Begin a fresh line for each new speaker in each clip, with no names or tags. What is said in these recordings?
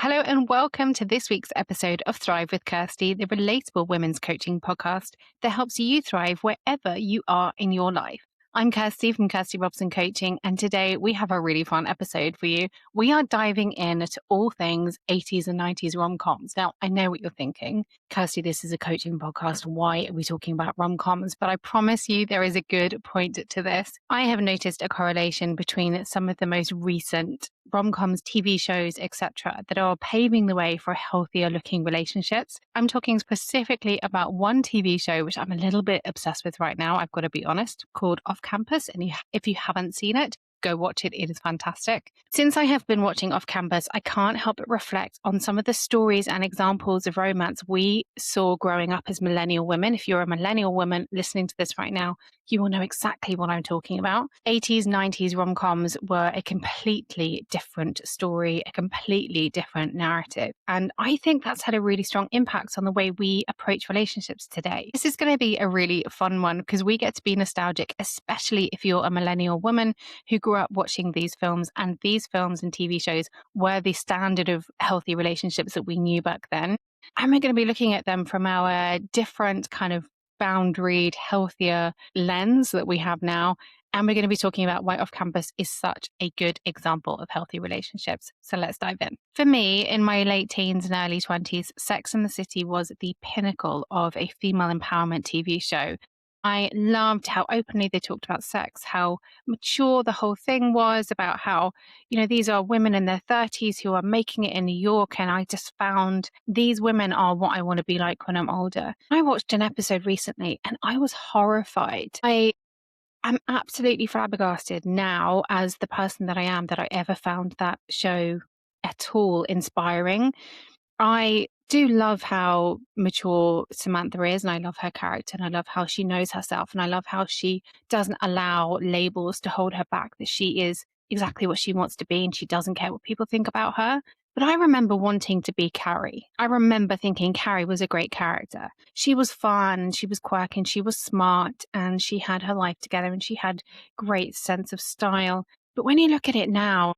Hello and welcome to this week's episode of Thrive with Kirsty, the relatable women's coaching podcast that helps you thrive wherever you are in your life. I'm Kirsty from Kirsty Robson Coaching, and today we have a really fun episode for you. We are diving in to all things 80s and 90s rom-coms. Now, I know what you're thinking. Kirsty, this is a coaching podcast. Why are we talking about rom-coms? But I promise you there is a good point to this. I have noticed a correlation between some of the most recent rom-coms, TV shows, etc., that are paving the way for healthier looking relationships. I'm talking specifically about one TV show, which I'm a little bit obsessed with right now, I've got to be honest, called Off Campus. And if you haven't seen it, go watch it. It is fantastic. Since I have been watching Off Campus, I can't help but reflect on some of the stories and examples of romance we saw growing up as millennial women. If you're a millennial woman listening to this right now, you will know exactly what I'm talking about. 80s, 90s rom-coms were a completely different story, a completely different narrative. And I think that's had a really strong impact on the way we approach relationships today. This is going to be a really fun one because we get to be nostalgic, especially if you're a millennial woman who grew up watching these films, and these films and TV shows were the standard of healthy relationships that we knew back then. And we're going to be looking at them from our different kind of boundaried, healthier lens that we have now. And we're going to be talking about why Off Campus is such a good example of healthy relationships. So let's dive in. For me, in my late teens and early 20s, Sex and the City was the pinnacle of a female empowerment TV show. I loved how openly they talked about sex, how mature the whole thing was, about how, these are women in their 30s who are making it in New York. And I just found these women are what I want to be like when I'm older. I watched an episode recently and I was horrified. I'm absolutely flabbergasted now as the person that I am that I ever found that show at all inspiring. I do love how mature Samantha is, and I love her character, and I love how she knows herself, and I love how she doesn't allow labels to hold her back, that she is exactly what she wants to be, and she doesn't care what people think about her. But I remember wanting to be Carrie. I remember thinking Carrie was a great character. She was fun, she was quirky, and she was smart, and she had her life together, and she had great sense of style. But when you look at it now,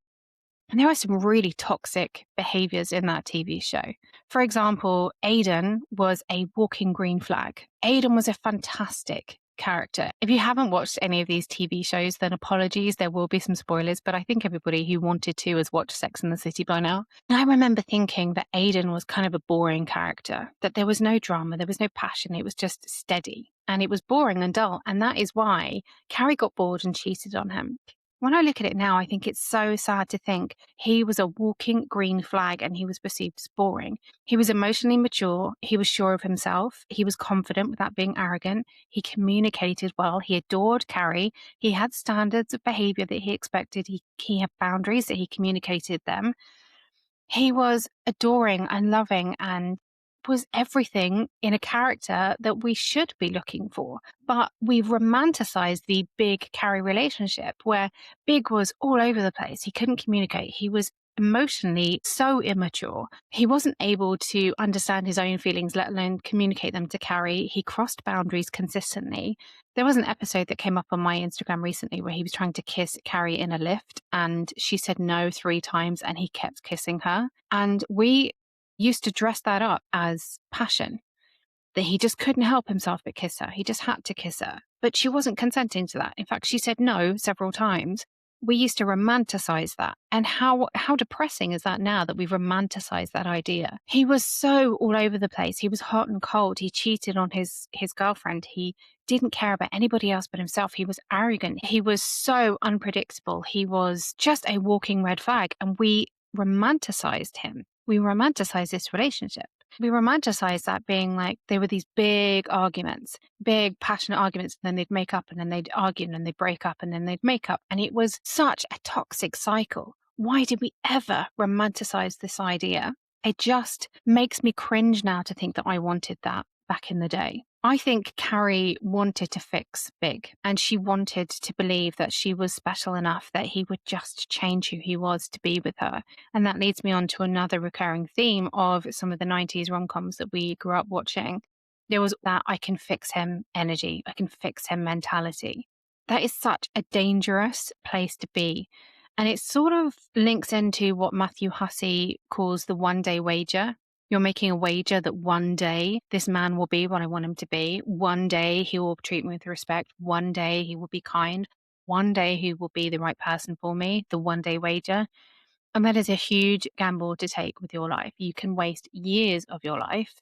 and there are some really toxic behaviors in that TV show. For example, Aidan was a walking green flag. Aidan was a fantastic character. If you haven't watched any of these TV shows, then apologies, there will be some spoilers, but I think everybody who wanted to has watched Sex and the City by now. And I remember thinking that Aidan was kind of a boring character, that there was no drama, there was no passion, it was just steady. And it was boring and dull. And that is why Carrie got bored and cheated on him. When I look at it now, I think it's so sad to think he was a walking green flag and he was perceived as boring. He was emotionally mature. He was sure of himself. He was confident without being arrogant. He communicated well. He adored Carrie. He had standards of behavior that he expected. He had boundaries that he communicated them. He was adoring and loving and was everything in a character that we should be looking for. But we've romanticized the Big Carrie relationship where Big was all over the place. He couldn't communicate. He was emotionally so immature. He wasn't able to understand his own feelings, let alone communicate them to Carrie. He crossed boundaries consistently. There was an episode that came up on my Instagram recently where he was trying to kiss Carrie in a lift and she said no 3 times and he kept kissing her. And we used to dress that up as passion, that he just couldn't help himself but kiss her. He just had to kiss her. But she wasn't consenting to that. In fact, she said no several times. We used to romanticize that. And how depressing is that now that we've romanticized that idea? He was so all over the place. He was hot and cold. He cheated on his girlfriend. He didn't care about anybody else but himself. He was arrogant. He was so unpredictable. He was just a walking red flag. And we romanticized him. We romanticized this relationship. We romanticized that being like they were these big arguments, big passionate arguments, and then they'd make up and then they'd argue and then they'd break up and then they'd make up. And it was such a toxic cycle. Why did we ever romanticize this idea? It just makes me cringe now to think that I wanted that back in the day. I think Carrie wanted to fix Big, and she wanted to believe that she was special enough that he would just change who he was to be with her. And that leads me on to another recurring theme of some of the 90s rom-coms that we grew up watching. There was that I can fix him energy, I can fix him mentality. That is such a dangerous place to be. And it sort of links into what Matthew Hussey calls the one-day wager. You're making a wager that one day this man will be what I want him to be. One day he will treat me with respect. One day he will be kind. One day he will be the right person for me. The one-day wager. And that is a huge gamble to take with your life. You can waste years of your life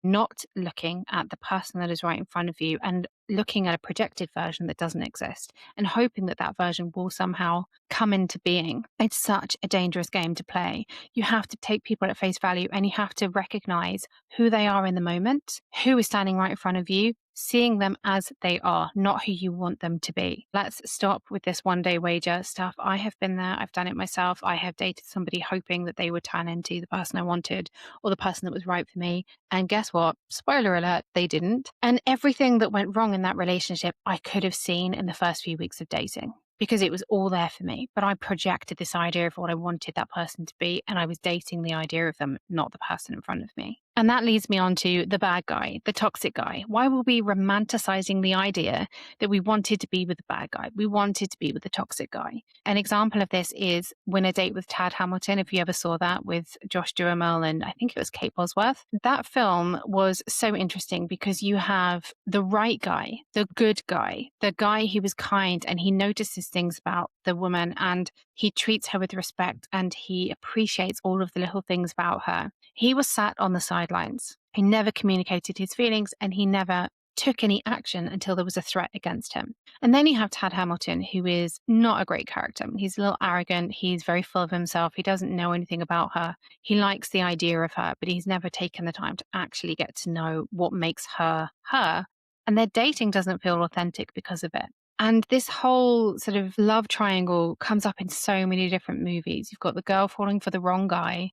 not looking at the person that is right in front of you and looking at a projected version that doesn't exist and hoping that that version will somehow come into being. It's such a dangerous game to play. You have to take people at face value and you have to recognize who they are in the moment, who is standing right in front of you, seeing them as they are, not who you want them to be. Let's stop with this one-day wager stuff. I have been there. I've done it myself. I have dated somebody hoping that they would turn into the person I wanted or the person that was right for me. And guess what? Spoiler alert, they didn't. And everything that went wrong in that relationship, I could have seen in the first few weeks of dating because it was all there for me. But I projected this idea of what I wanted that person to be, and I was dating the idea of them, not the person in front of me. And that leads me on to the bad guy, the toxic guy. Why were we romanticizing the idea that we wanted to be with the bad guy? We wanted to be with the toxic guy. An example of this is Win a Date with Tad Hamilton, if you ever saw that, with Josh Duhamel and I think it was Kate Bosworth. That film was so interesting because you have the right guy, the good guy, the guy who was kind and he notices things about the woman and he treats her with respect and he appreciates all of the little things about her. He was sat on the sidelines. He never communicated his feelings and he never took any action until there was a threat against him. And then you have Tad Hamilton, who is not a great character. He's a little arrogant. He's very full of himself. He doesn't know anything about her. He likes the idea of her, but he's never taken the time to actually get to know what makes her her. And their dating doesn't feel authentic because of it. And this whole sort of love triangle comes up in so many different movies. You've got the girl falling for the wrong guy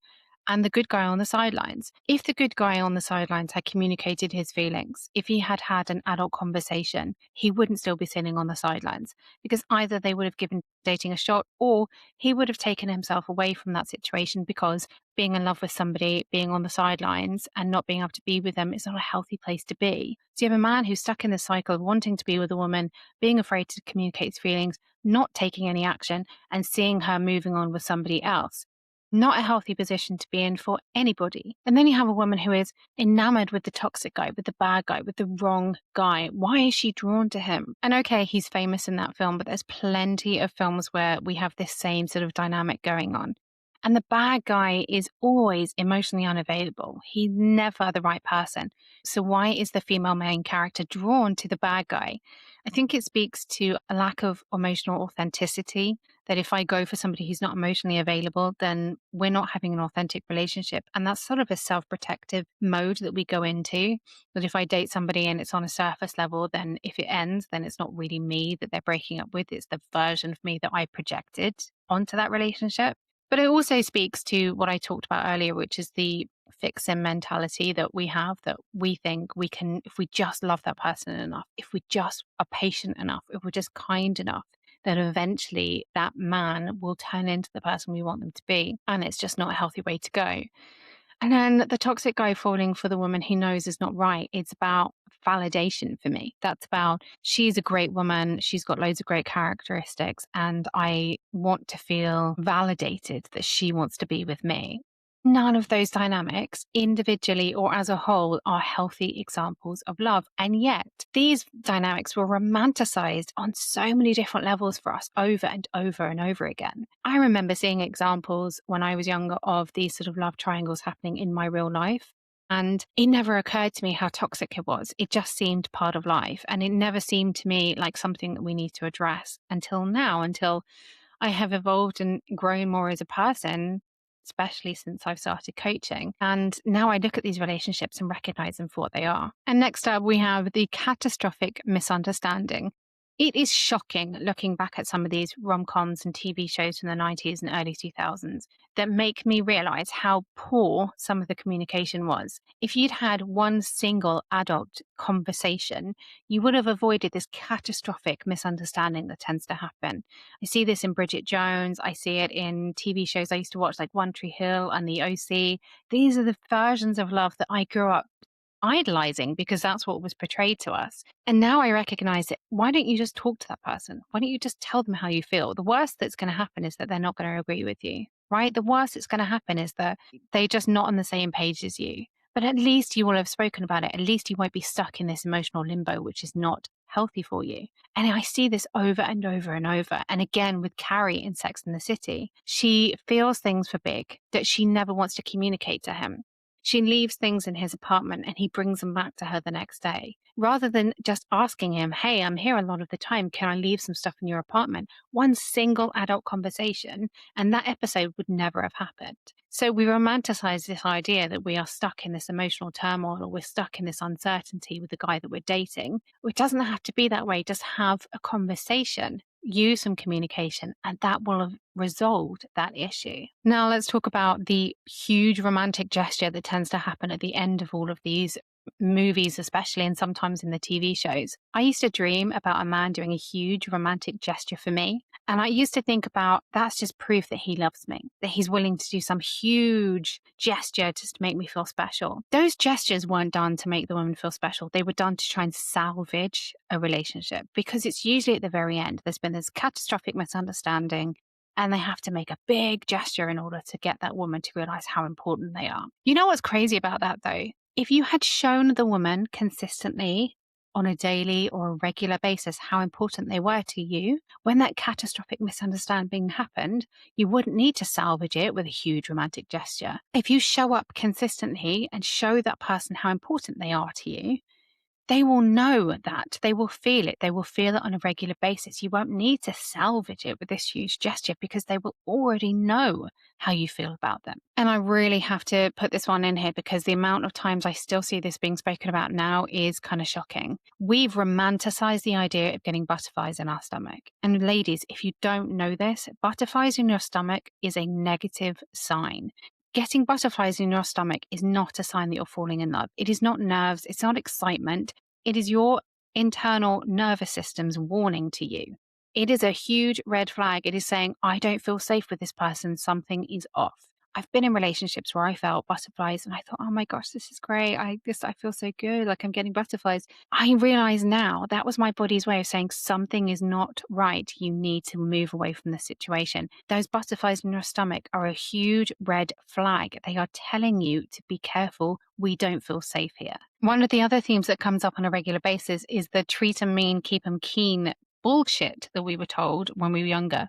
and the good guy on the sidelines. If the good guy on the sidelines had communicated his feelings, if he had had an adult conversation, he wouldn't still be sitting on the sidelines because either they would have given dating a shot or he would have taken himself away from that situation because being in love with somebody, being on the sidelines and not being able to be with them is not a healthy place to be. So you have a man who's stuck in this cycle of wanting to be with a woman, being afraid to communicate his feelings, not taking any action and seeing her moving on with somebody else. Not a healthy position to be in for anybody. And then you have a woman who is enamored with the toxic guy, with the bad guy, with the wrong guy. Why is she drawn to him? And okay, he's famous in that film, but there's plenty of films where we have this same sort of dynamic going on. And the bad guy is always emotionally unavailable. He's never the right person. So why is the female main character drawn to the bad guy? I think it speaks to a lack of emotional authenticity, that if I go for somebody who's not emotionally available, then we're not having an authentic relationship. And that's sort of a self-protective mode that we go into, that if I date somebody and it's on a surface level, then if it ends, then it's not really me that they're breaking up with. It's the version of me that I projected onto that relationship. But it also speaks to what I talked about earlier, which is the fix-in mentality that we have, that we think we can, if we just love that person enough, if we just are patient enough, if we're just kind enough, then eventually that man will turn into the person we want them to be. And it's just not a healthy way to go. And then the toxic guy falling for the woman he knows is not right. It's about validation for me. That's about, she's a great woman. She's got loads of great characteristics. And I want to feel validated that she wants to be with me. None of those dynamics, individually or as a whole, are healthy examples of love. And yet, these dynamics were romanticized on so many different levels for us over and over and over again. I remember seeing examples when I was younger of these sort of love triangles happening in my real life. And it never occurred to me how toxic it was. It just seemed part of life. And it never seemed to me like something that we need to address until now, until I have evolved and grown more as a person, especially since I've started coaching. And now I look at these relationships and recognize them for what they are. And next up, we have the catastrophic misunderstanding. It is shocking looking back at some of these rom-coms and TV shows from the 90s and early 2000s that make me realize how poor some of the communication was. If you'd had one single adult conversation, you would have avoided this catastrophic misunderstanding that tends to happen. I see this in Bridget Jones. I see it in TV shows I used to watch like One Tree Hill and The OC. These are the versions of love that I grew up idolizing because that's what was portrayed to us. And now I recognize it. Why don't you just talk to that person? Why don't you just tell them how you feel? The worst that's going to happen is that they're not going to agree with you, right? The worst that's going to happen is that they're just not on the same page as you. But at least you will have spoken about it. At least you won't be stuck in this emotional limbo, which is not healthy for you. And I see this over and over and over. And again, with Carrie in Sex and the City, she feels things for Big that she never wants to communicate to him. She leaves things in his apartment and he brings them back to her the next day. Rather than just asking him, hey, I'm here a lot of the time. Can I leave some stuff in your apartment? One single adult conversation, and that episode would never have happened. So we romanticize this idea that we are stuck in this emotional turmoil or we're stuck in this uncertainty with the guy that we're dating. It doesn't have to be that way. Just have a conversation, use some communication, and that will have resolved that issue. Now let's talk about the huge romantic gesture that tends to happen at the end of all of these movies, especially, and sometimes in the TV shows. I used to dream about a man doing a huge romantic gesture for me. And I used to think about that's just proof that he loves me, that he's willing to do some huge gesture just to make me feel special. Those gestures weren't done to make the woman feel special. They were done to try and salvage a relationship, because it's usually at the very end. There's been this catastrophic misunderstanding and they have to make a big gesture in order to get that woman to realize how important they are. You know what's crazy about that though? If you had shown the woman consistently on a daily or a regular basis how important they were to you, when that catastrophic misunderstanding happened, you wouldn't need to salvage it with a huge romantic gesture. If you show up consistently and show that person how important they are to you, they will know that. They will feel it. They will feel it on a regular basis. You won't need to salvage it with this huge gesture because they will already know how you feel about them. And I really have to put this one in here because the amount of times I still see this being spoken about now is kind of shocking. We've romanticized the idea of getting butterflies in our stomach. And ladies, if you don't know this, butterflies in your stomach is a negative sign. Getting butterflies in your stomach is not a sign that you're falling in love. It is not nerves. It's not excitement. It is your internal nervous system's warning to you. It is a huge red flag. It is saying, I don't feel safe with this person. Something is off. I've been in relationships where I felt butterflies and I thought, oh my gosh, this is great. I feel so good. Like I'm getting butterflies. I realize now that was my body's way of saying something is not right. You need to move away from the situation. Those butterflies in your stomach are a huge red flag. They are telling you to be careful. We don't feel safe here. One of the other themes that comes up on a regular basis is the treat 'em mean, keep 'em keen bullshit that we were told when we were younger.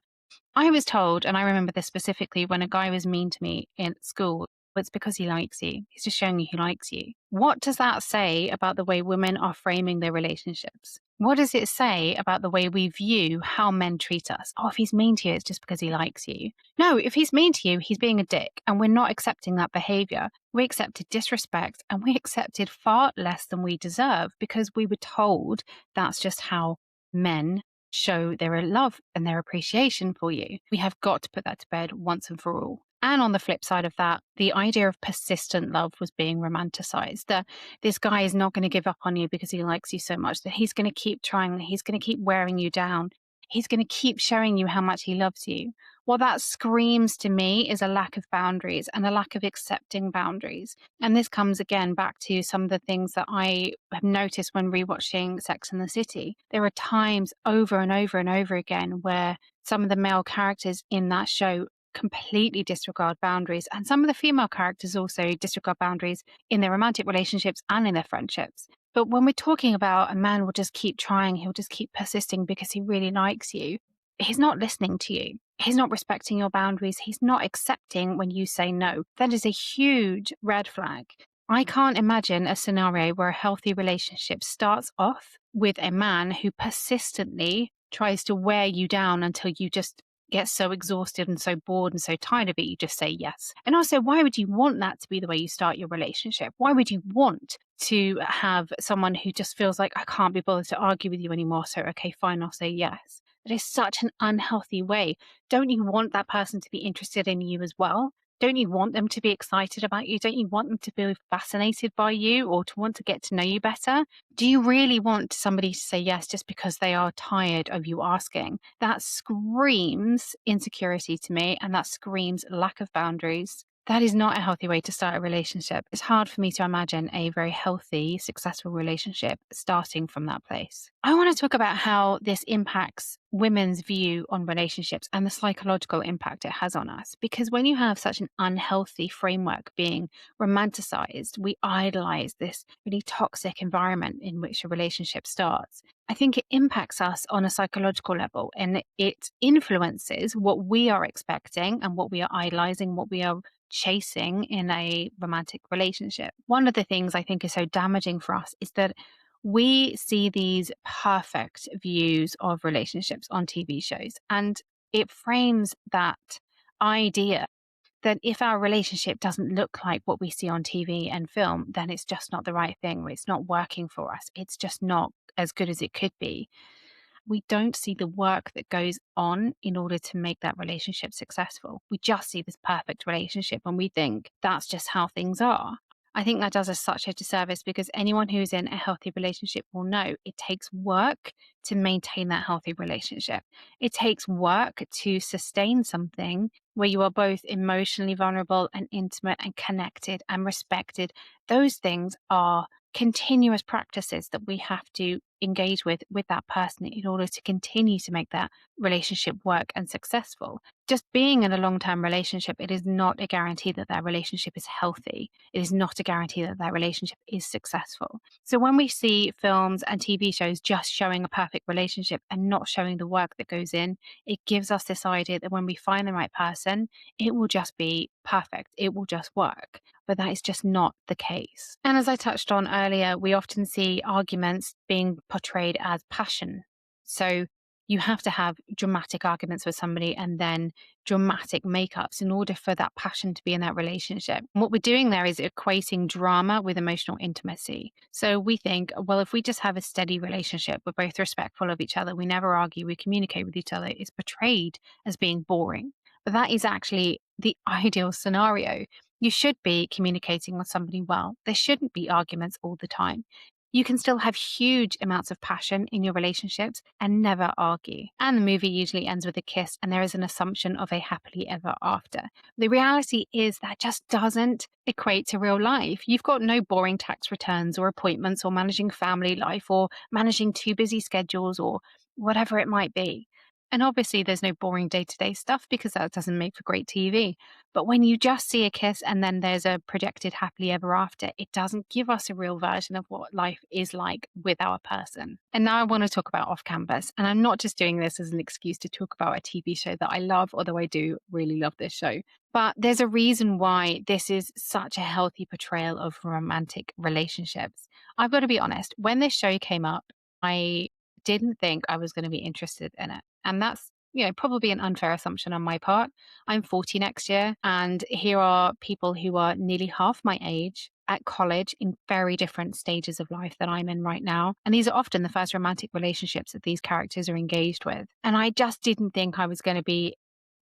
I was told, and I remember this specifically, when a guy was mean to me in school, it's because he likes you. He's just showing you he likes you. What does that say about the way women are framing their relationships? What does it say about the way we view how men treat us? Oh, if he's mean to you, it's just because he likes you. No, if he's mean to you, he's being a dick, and we're not accepting that behavior. We accepted disrespect, and we accepted far less than we deserve because we were told that's just how men show their love and their appreciation for you. We have got to put that to bed once and for all. And on the flip side of that, the idea of persistent love was being romanticized. That this guy is not going to give up on you because he likes you so much, that he's going to keep trying, he's going to keep wearing you down. He's going to keep showing you how much he loves you. What that screams to me is a lack of boundaries and a lack of accepting boundaries. And this comes again back to some of the things that I have noticed when rewatching Sex and the City. There are times over and over and over again where some of the male characters in that show completely disregard boundaries, and some of the female characters also disregard boundaries in their romantic relationships and in their friendships. But when we're talking about a man will just keep trying, he'll just keep persisting because he really likes you, he's not listening to you. He's not respecting your boundaries. He's not accepting when you say no. That is a huge red flag. I can't imagine a scenario where a healthy relationship starts off with a man who persistently tries to wear you down until you just get so exhausted and so bored and so tired of it, you just say yes. And also, why would you want that to be the way you start your relationship? Why would you want to have someone who just feels like, I can't be bothered to argue with you anymore, so okay, fine, I'll say yes? That is such an unhealthy way. Don't you want that person to be interested in you as well? Don't you want them to be excited about you? Don't you want them to feel fascinated by you or to want to get to know you better? Do you really want somebody to say yes just because they are tired of you asking? That screams insecurity to me, and that screams lack of boundaries. That is not a healthy way to start a relationship. It's hard for me to imagine a very healthy, successful relationship starting from that place. I want to talk about how this impacts women's view on relationships and the psychological impact it has on us. Because when you have such an unhealthy framework being romanticized, we idolize this really toxic environment in which a relationship starts. I think it impacts us on a psychological level, and it influences what we are expecting and what we are idolizing, what we are chasing in a romantic relationship. One of the things I think is so damaging for us is that we see these perfect views of relationships on TV shows, and it frames that idea that if our relationship doesn't look like what we see on TV and film, then it's just not the right thing, or it's not working for us. It's just not as good as it could be. We don't see the work that goes on in order to make that relationship successful. We just see this perfect relationship and we think that's just how things are. I think that does us such a disservice, because anyone who's in a healthy relationship will know it takes work to maintain that healthy relationship. It takes work to sustain something where you are both emotionally vulnerable and intimate and connected and respected. Those things are continuous practices that we have to engage with that person in order to continue to make that relationship work and successful. Just being in a long-term relationship, it is not a guarantee that that relationship is healthy. It is not a guarantee that that relationship is successful. So when we see films and TV shows just showing a perfect relationship and not showing the work that goes in, it gives us this idea that when we find the right person, it will just be perfect. It will just work. But that is just not the case. And as I touched on earlier, we often see arguments being portrayed as passion. So you have to have dramatic arguments with somebody and then dramatic makeups in order for that passion to be in that relationship. And what we're doing there is equating drama with emotional intimacy. So we think, well, if we just have a steady relationship, we're both respectful of each other, we never argue, we communicate with each other, it's portrayed as being boring. But that is actually the ideal scenario. You should be communicating with somebody well. There shouldn't be arguments all the time. You can still have huge amounts of passion in your relationships and never argue. And the movie usually ends with a kiss, and there is an assumption of a happily ever after. The reality is that just doesn't equate to real life. You've got no boring tax returns or appointments or managing family life or managing two busy schedules or whatever it might be. And obviously, there's no boring day-to-day stuff because that doesn't make for great TV. But when you just see a kiss and then there's a projected happily ever after, it doesn't give us a real version of what life is like with our person. And now I want to talk about off campus. And I'm not just doing this as an excuse to talk about a TV show that I love, although I do really love this show. But there's a reason why this is such a healthy portrayal of romantic relationships. I've got to be honest, when this show came up, I didn't think I was going to be interested in it. And that's, probably an unfair assumption on my part. I'm 40 next year, and here are people who are nearly half my age at college in very different stages of life that I'm in right now. And these are often the first romantic relationships that these characters are engaged with. And I just didn't think I was going to be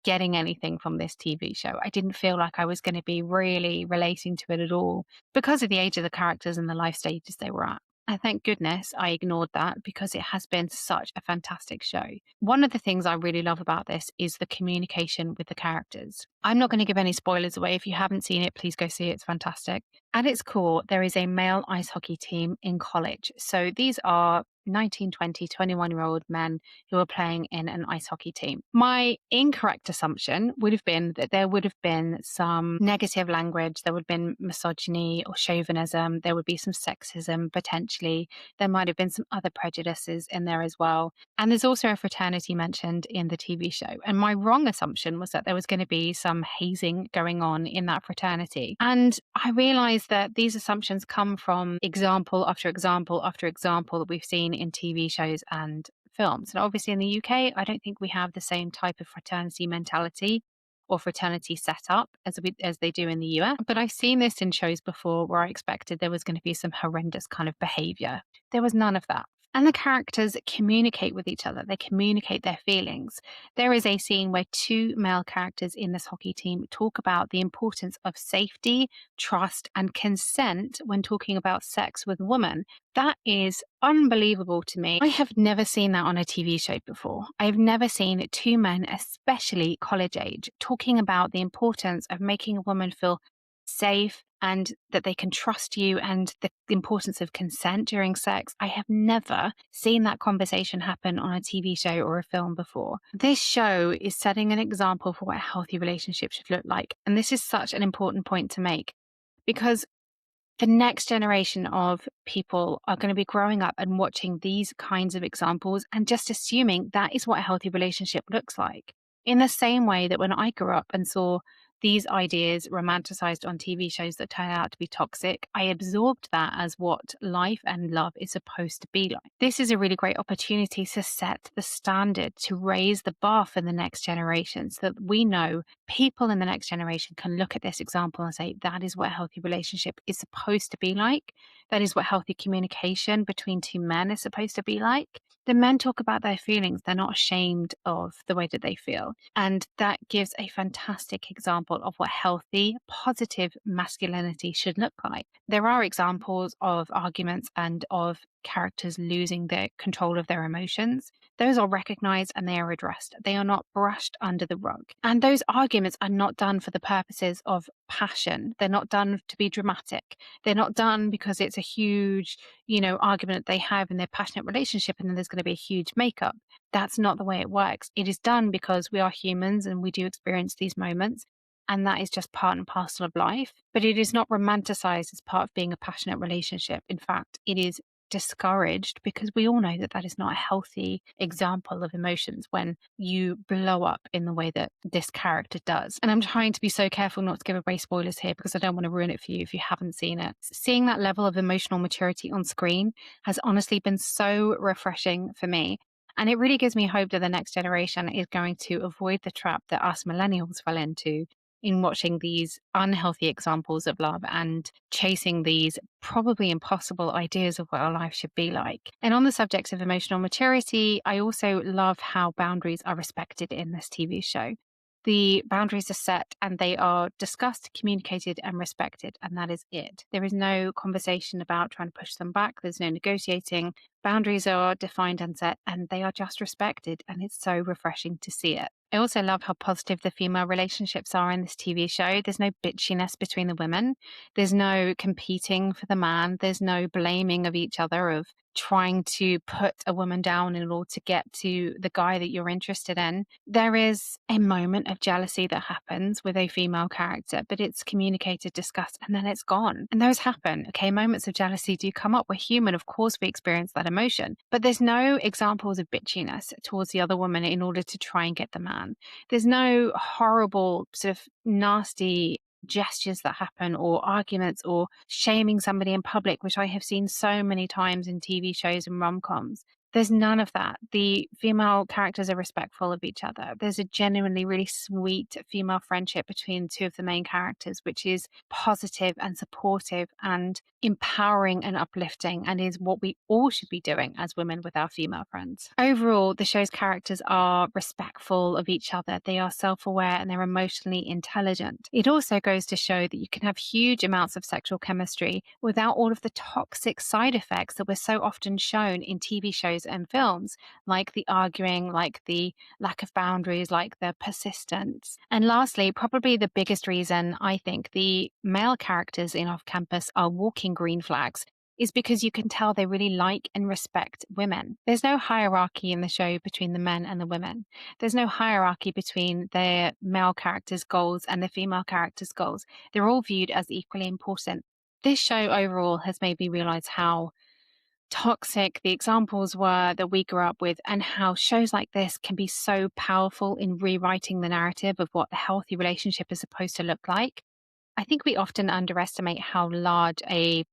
getting anything from this TV show. I didn't feel like I was going to be really relating to it at all because of the age of the characters and the life stages they were at. And thank goodness I ignored that, because it has been such a fantastic show. One of the things I really love about this is the communication with the characters. I'm not going to give any spoilers away. If you haven't seen it, please go see it. It's fantastic. At its core, there is a male ice hockey team in college. So these are 19, 20, 21-year-old men who are playing in an ice hockey team. My incorrect assumption would have been that there would have been some negative language, there would have been misogyny or chauvinism, there would be some sexism potentially, there might have been some other prejudices in there as well. And there's also a fraternity mentioned in the TV show. And my wrong assumption was that there was going to be some hazing going on in that fraternity. And I realized that these assumptions come from example after example after example that we've seen in TV shows and films. And obviously in the UK, I don't think we have the same type of fraternity mentality or fraternity setup as they do in the US. But I've seen this in shows before where I expected there was going to be some horrendous kind of behavior. There was none of that. And the characters communicate with each other. They communicate their feelings. There is a scene where two male characters in this hockey team talk about the importance of safety, trust, and consent when talking about sex with a woman. That is unbelievable to me. I have never seen that on a TV show before. I've never seen two men, especially college age, talking about the importance of making a woman feel safe and that they can trust you, and the importance of consent during sex. I have never seen that conversation happen on a TV show or a film before. This show is setting an example for what a healthy relationship should look like. And this is such an important point to make, because the next generation of people are going to be growing up and watching these kinds of examples and just assuming that is what a healthy relationship looks like. In the same way that when I grew up and saw these ideas romanticized on TV shows that turn out to be toxic, I absorbed that as what life and love is supposed to be like. This is a really great opportunity to set the standard, to raise the bar for the next generation, so that we know people in the next generation can look at this example and say, that is what a healthy relationship is supposed to be like. That is what healthy communication between two men is supposed to be like. The men talk about their feelings. They're not ashamed of the way that they feel. And that gives a fantastic example of what healthy, positive masculinity should look like. There are examples of arguments and of characters losing their control of their emotions. Those are recognized and they are addressed. They are not brushed under the rug. And those arguments are not done for the purposes of passion. They're not done to be dramatic. They're not done because it's a huge, argument that they have in their passionate relationship and then there's going to be a huge makeup. That's not the way it works. It is done because we are humans and we do experience these moments. And that is just part and parcel of life. But it is not romanticized as part of being a passionate relationship. In fact, it is discouraged because we all know that that is not a healthy example of emotions when you blow up in the way that this character does. And I'm trying to be so careful not to give away spoilers here because I don't want to ruin it for you if you haven't seen it. Seeing that level of emotional maturity on screen has honestly been so refreshing for me. And it really gives me hope that the next generation is going to avoid the trap that us millennials fell into in watching these unhealthy examples of love and chasing these probably impossible ideas of what our life should be like. And on the subject of emotional maturity, I also love how boundaries are respected in this TV show. The boundaries are set and they are discussed, communicated, and respected, and that is it. There is no conversation about trying to push them back. There's no negotiating. Boundaries are defined and set, and they are just respected, and it's so refreshing to see it. I also love how positive the female relationships are in this TV show. There's no bitchiness between the women. There's no competing for the man. There's no blaming of each other, of trying to put a woman down in order to get to the guy that you're interested in. There is a moment of jealousy that happens with a female character, but it's communicated, discussed, and then it's gone. And those happen. Okay, moments of jealousy do come up. We're human. Of course, we experience that emotion. But there's no examples of bitchiness towards the other woman in order to try and get the man. There's no horrible, sort of nasty gestures that happen or arguments or shaming somebody in public, which I have seen so many times in TV shows and rom-coms. There's none of that. The female characters are respectful of each other. There's a genuinely really sweet female friendship between two of the main characters, which is positive and supportive and empowering and uplifting, and is what we all should be doing as women with our female friends. Overall, the show's characters are respectful of each other. They are self-aware and they're emotionally intelligent. It also goes to show that you can have huge amounts of sexual chemistry without all of the toxic side effects that we're so often shown in TV shows and films, like the arguing, like the lack of boundaries, like the persistence. And lastly, probably the biggest reason I think the male characters in Off Campus are walking green flags is because you can tell they really like and respect women. There's no hierarchy in the show between the men and the women. There's no hierarchy between the male characters' goals and the female characters' goals. They're all viewed as equally important. This show overall has made me realize how toxic the examples were that we grew up with, and how shows like this can be so powerful in rewriting the narrative of what the healthy relationship is supposed to look like. I think we often underestimate how large a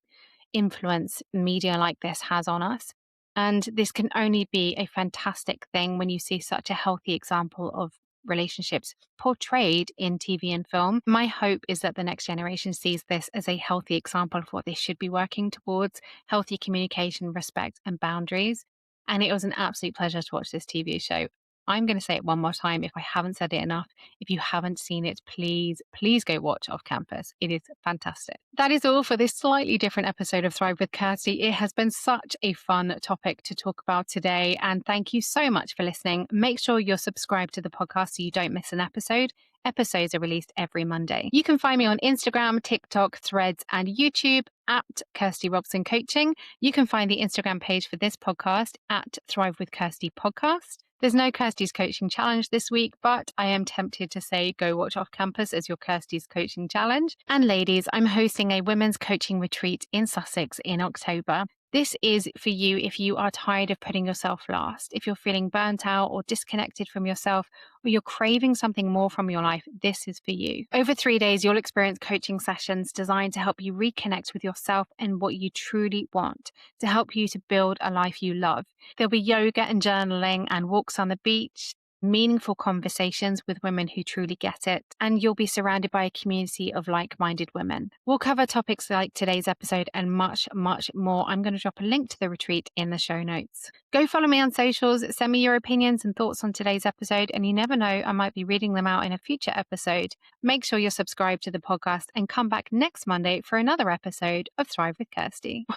influence media like this has on us. And this can only be a fantastic thing when you see such a healthy example of relationships portrayed in TV and film. My hope is that the next generation sees this as a healthy example of what they should be working towards: healthy communication, respect, and boundaries. And it was an absolute pleasure to watch this TV show. I'm going to say it one more time if I haven't said it enough. If you haven't seen it, please go watch Off Campus. It is fantastic. That is all for this slightly different episode of Thrive with Kirsty. It has been such a fun topic to talk about today. And thank you so much for listening. Make sure you're subscribed to the podcast so you don't miss an episode. Episodes are released every Monday. You can find me on Instagram, TikTok, Threads, and YouTube at Kirsty Robson Coaching. You can find the Instagram page for this podcast at Thrive with Kirsty Podcast. There's no Kirsty's Coaching Challenge this week, but I am tempted to say go watch Off Campus as your Kirsty's Coaching Challenge. And ladies, I'm hosting a women's coaching retreat in Sussex in October. This is for you if you are tired of putting yourself last, if you're feeling burnt out or disconnected from yourself, or you're craving something more from your life, this is for you. Over 3 days, you'll experience coaching sessions designed to help you reconnect with yourself and what you truly want, to help you to build a life you love. There'll be yoga and journaling and walks on the beach, meaningful conversations with women who truly get it, and you'll be surrounded by a community of like-minded women. We'll cover topics like today's episode and much, much more. I'm going to drop a link to the retreat in the show notes. Go follow me on socials, send me your opinions and thoughts on today's episode, and you never know, I might be reading them out in a future episode. Make sure you're subscribed to the podcast and come back next Monday for another episode of Thrive with Kirsty.